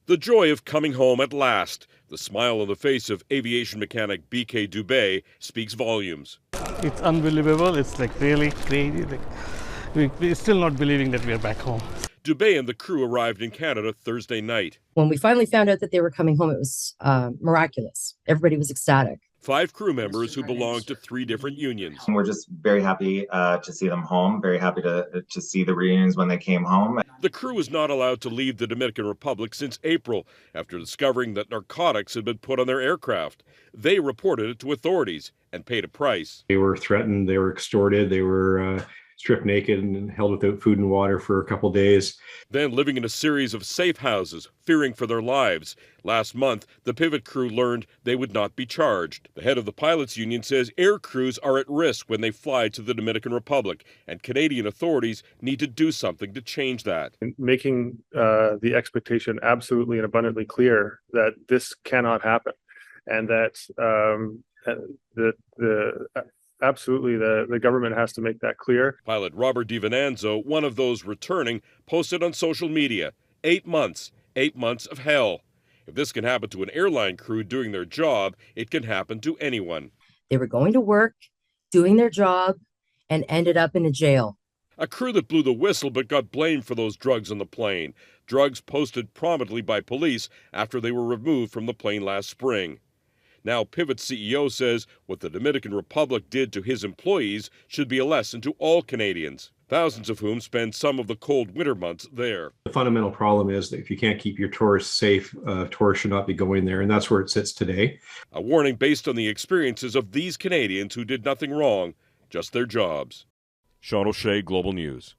The joy of coming home at last. The smile on the face of aviation mechanic B.K. Dubé speaks volumes. It's unbelievable. It's like really crazy. We're still not believing that we're back home. Dubé and the crew arrived in Canada Thursday night. When we finally found out that they were coming home, it was miraculous. Everybody was ecstatic. 5 crew members who belonged to 3 different unions. We're just very happy to see them home, very happy to see the reunions when they came home. The crew was not allowed to leave the Dominican Republic since April after discovering that narcotics had been put on their aircraft. They reported it to authorities and paid a price. They were threatened, they were extorted, they were stripped naked and held without food and water for a couple days. Then living in a series of safe houses, fearing for their lives. Last month, the Pivot crew learned they would not be charged. The head of the pilots union says air crews are at risk when they fly to the Dominican Republic, and Canadian authorities need to do something to change that. Making the expectation absolutely and abundantly clear that this cannot happen, and that absolutely, the government has to make that clear. Pilot Robert DiVinanzo, one of those returning, posted on social media, 8 months of hell. If this can happen to an airline crew doing their job, it can happen to anyone. They were going to work, doing their job, and ended up in a jail. A crew that blew the whistle but got blamed for those drugs on the plane. Drugs posted prominently by police after they were removed from the plane last spring. Now, Pivot CEO says what the Dominican Republic did to his employees should be a lesson to all Canadians, thousands of whom spend some of the cold winter months there. The fundamental problem is that if you can't keep your tourists safe, tourists should not be going there, and that's where it sits today. A warning based on the experiences of these Canadians who did nothing wrong, just their jobs. Seán O'Shea, Global News.